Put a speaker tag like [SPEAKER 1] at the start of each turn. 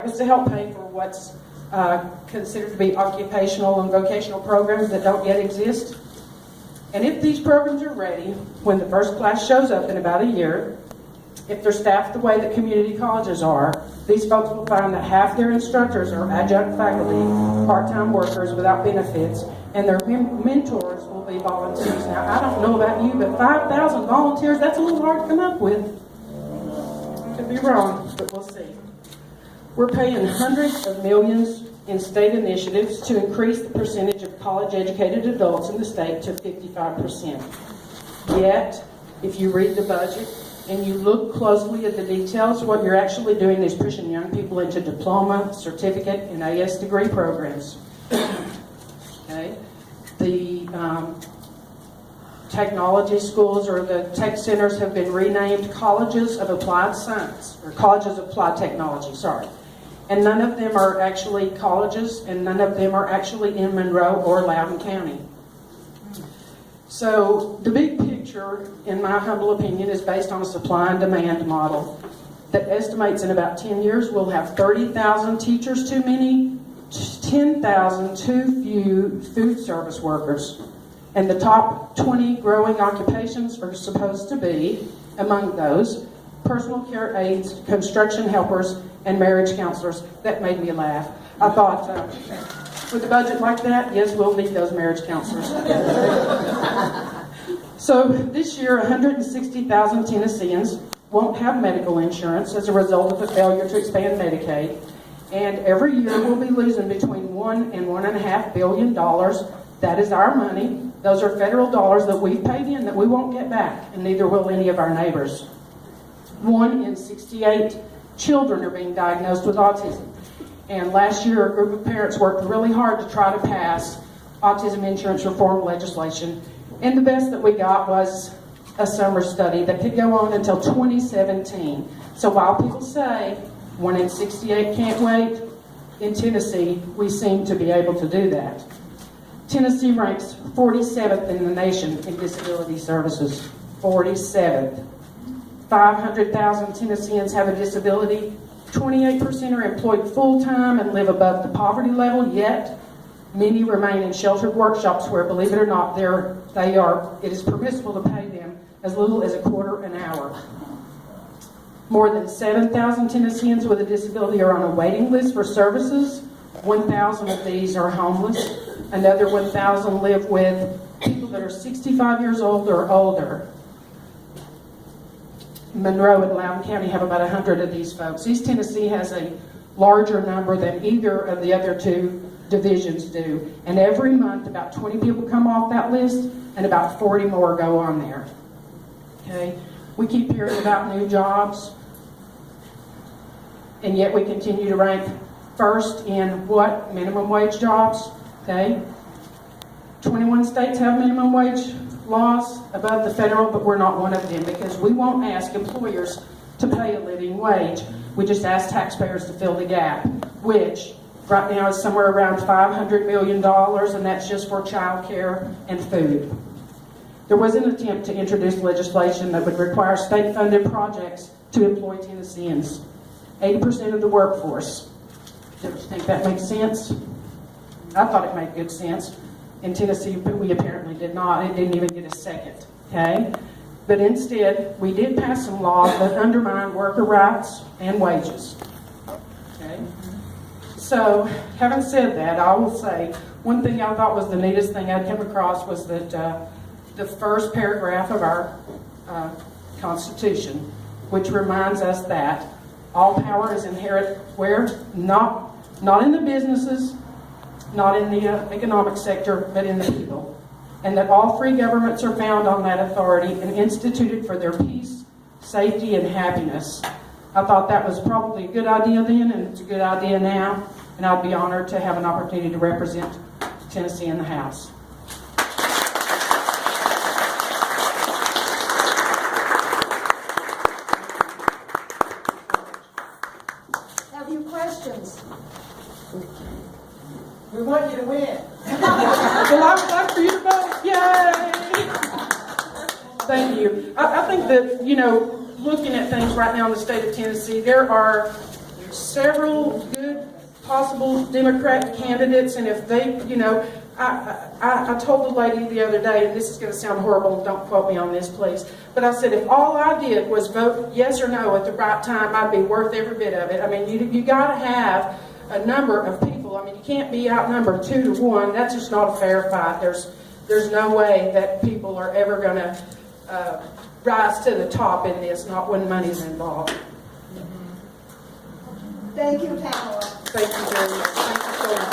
[SPEAKER 1] is to help pay for what's considered to be occupational and vocational programs that don't yet exist. And if these programs are ready, when the first class shows up in about a year, if they're staffed the way that community colleges are, these folks will find that half their instructors are adjunct faculty, part-time workers without benefits, and their mentors will be volunteers. Now, I don't know about you, but 5,000 volunteers, that's a little hard to come up with. I could be wrong, but we'll see. We're paying hundreds of millions in state initiatives to increase the percentage of college-educated adults in the state to 55%. Yet, if you read the budget and you look closely at the details, what you're actually doing is pushing young people into diploma, certificate, and AS degree programs. Okay? The technology schools or the tech centers have been renamed Colleges of Applied Science, or Colleges of Applied Technology, sorry. And none of them are actually colleges, and none of them are actually in Monroe or Loudoun County. So the big picture, in my humble opinion, is based on a supply and demand model that estimates in about 10 years we'll have 30,000 teachers too many, 10,000 too few food service workers. And the top 20 growing occupations are supposed to be, among those, personal care aides, construction helpers, and marriage counselors. That made me laugh. I thought, with a budget like that, yes, we'll need those marriage counselors. So this year, 160,000 Tennesseans won't have medical insurance as a result of the failure to expand Medicaid. And every year we'll be losing between $1 and $1.5 billion. That is our money. Those are federal dollars that we've paid in that we won't get back, and neither will any of our neighbors. 1 in 68 children are being diagnosed with autism. And last year, a group of parents worked really hard to try to pass autism insurance reform legislation. And the best that we got was a summer study that could go on until 2017. So while people say 1 in 68 can't wait, in Tennessee, we seem to be able to do that. Tennessee ranks 47th in the nation in disability services. 47th. 500,000 Tennesseans have a disability. 28% are employed full-time and live above the poverty level, yet many remain in sheltered workshops where, believe it or not, it is permissible to pay them as little as $0.25 an hour. More than 7,000 Tennesseans with a disability are on a waiting list for services. 1,000 of these are homeless. Another 1,000 live with people that are 65 years old or older. Monroe and Loudoun County have about 100 of these folks. East Tennessee has a larger number than either of the other two divisions do. And every month, about 20 people come off that list, and about 40 more go on there. Okay? We keep hearing about new jobs, and yet we continue to rank first in what? Minimum wage jobs. Okay? 21 states have minimum wage laws above the federal, but we're not one of them because we won't ask employers to pay a living wage. We just ask taxpayers to fill the gap, which right now is somewhere around $500 million, and that's just for child care and food. There was an attempt to introduce legislation that would require state-funded projects to employ Tennesseans, 80% of the workforce. Do you think that makes sense? I thought it made good sense. In Tennessee, we apparently did not. It didn't even get a second, okay? But instead, we did pass some laws that undermine worker rights and wages, okay? So, having said that, I will say, one thing I thought was the neatest thing I'd come across was that the first paragraph of our Constitution, which reminds us that all power is inherent where? Not in the businesses, not in the economic sector, but in the people. And that all free governments are found on that authority and instituted for their peace, safety, and happiness. I thought that was probably a good idea then, and it's a good idea now, and I'd be honored to have an opportunity to represent Tennessee in the House.
[SPEAKER 2] Have you questions? We want you to win.
[SPEAKER 1] Well, I would like for you to vote. Yay! Thank you. I think that, looking at things right now in the state of Tennessee, there are several good possible Democrat candidates, and if they, I told the lady the other day, and this is going to sound horrible, and don't quote me on this, please, but I said if all I did was vote yes or no at the right time, I'd be worth every bit of it. I mean, you got to have a number of people. I mean, you can't be outnumbered 2-1. That's just not a fair fight. There's no way that people are ever going to rise to the top in this, not when money's involved.
[SPEAKER 2] Thank you, Pamela.
[SPEAKER 1] Thank you very much. Thank you so much.